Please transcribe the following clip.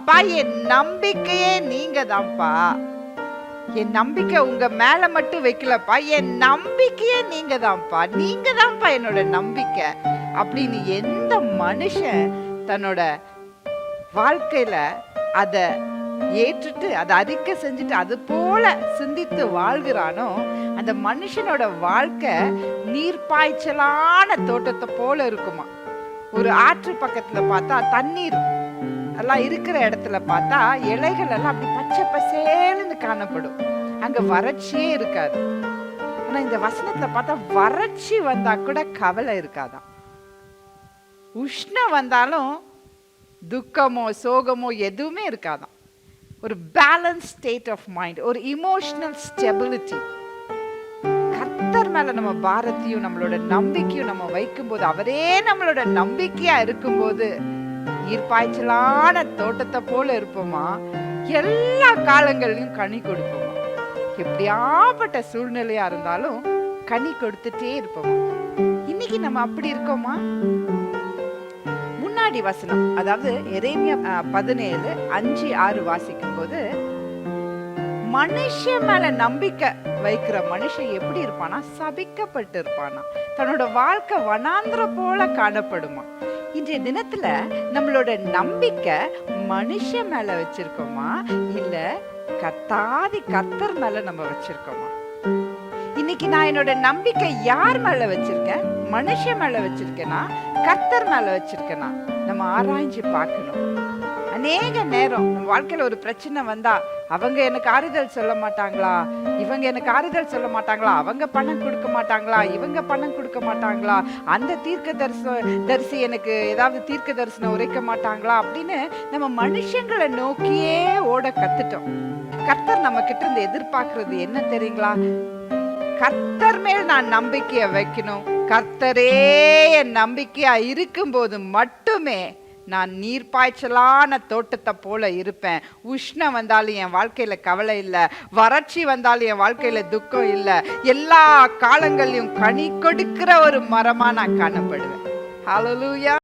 அப்பா என் நம்பிக்கையே நீங்க தான்ப்பா, என் நம்பிக்கை உங்க மேல மட்டும் வைக்கலப்பா, என் நம்பிக்கையே நீங்க தான்ப்பா, நீங்க தான்ப்பா என்னோட நம்பிக்கை அப்படின்னு எந்த மனுஷன் தன்னோட வாழ்க்கையில அத ஏற்றுட்டு அதை அறிக்கை செஞ்சுட்டு அது போல சிந்தித்து வாழ்கிறானோ, அந்த மனுஷனோட வாழ்க்கை நீர்ப்பாய்ச்சலான தோட்டத்தை போல இருக்குமா. ஒரு ஆற்று பக்கத்துல பார்த்தா தண்ணீர் எல்லாம் இருக்கிற இடத்துல பார்த்தா இலைகள் எல்லாம் அப்படி பச்சை பசேல்னு காணப்படும், அங்க வறட்சியே இருக்காது. ஆனா இந்த வசனத்துல பார்த்தா வறட்சி வந்தா கூட கவலை இருக்காதான், உஷ்ணம் வந்தாலும் துக்கமோ சோகமோ எதுவுமே இருக்காதான். ஒரு பேலன்ஸ் ஸ்டேட் ஆஃப் மைண்ட், ஒரு இமோஷனல் ஸ்டெபிலிட்டி. கர்த்தர் மேல நம்ம பாரத்தையும் நம்மளோட நம்பிக்கையும் நம்ம வைக்கும்போது, அவரே நம்மளோட நம்பிக்கையா இருக்கும்போது நீர்ப்பாய்ச்சலான தோட்டத்தை போல இருப்போமா, எல்லா காலங்களிலும் கனி கொடுப்போமா. எப்படியாப்பட்ட சூழ்நிலையா இருந்தாலும் கனி கொடுத்துட்டே இருப்போமா. இன்னைக்கு நம்ம அப்படி இருக்கோமா? முன்னாடி வசனம், அதாவது எரேமியா 17:5-6 வாசிக்கும் போது, மனுஷன் மேல நம்பிக்கை வைக்கிற மனுஷன் எப்படி இருப்பானா, சபிக்கப்பட்டு இருப்பானா, தன்னோட வாழ்க்கை வனாந்திரம் போல காணப்படுமா. இன்றைய தினத்துல நம்மளோட நம்பிக்கை மனுஷன் மேல வச்சிருக்கோமா, இல்ல கர்த்தர் மேல நம்ம வச்சிருக்கோமா? இன்னைக்கு நான் என்னோட நம்பிக்கை யார் மேல வச்சிருக்கேன்? மனுஷன் மேல வச்சிருக்கேனா, கர்த்தர் மேல வச்சிருக்கேனா? நம்ம ஆராய்ஞ்சு பார்க்கணும். அநேக நேரம் நம்ம வாழ்க்கையில ஒரு பிரச்சனை வந்தா, அவங்க எனக்கு ஆறுதல் சொல்ல மாட்டாங்களா, இவங்க எனக்கு ஆறுதல் சொல்ல மாட்டாங்களா, அவங்க பணம் கொடுக்க மாட்டாங்களா, இவங்க பணம் கொடுக்க மாட்டாங்களா, அந்த தரிசி எனக்கு ஏதாவது தீர்க்க தரிசனம் உரைக்க மாட்டாங்களா அப்படின்னு நம்ம மனுஷங்களை நோக்கியே ஓட கத்துட்டோம். கர்த்தர் நம்ம கிட்ட இருந்து எதிர்பார்க்கறது என்ன தெரியுங்களா? கர்த்தர் மேல் நான் நம்பிக்கையை வைக்கணும். கர்த்தரே என் நம்பிக்கையா இருக்கும்போது மட்டுமே நான் நீர்ப்பாய்ச்சலான தோட்டத்தை போல இருப்பேன். உஷ்ணம் வந்தாலும் என் வாழ்க்கையில கவலை இல்லை, வறட்சி வந்தாலும் என் வாழ்க்கையில துக்கம் இல்லை, எல்லா காலங்களிலும் கனி கொடுக்கிற ஒரு மரமா நான் காணப்படுவேன். ஹல்லேலூயா.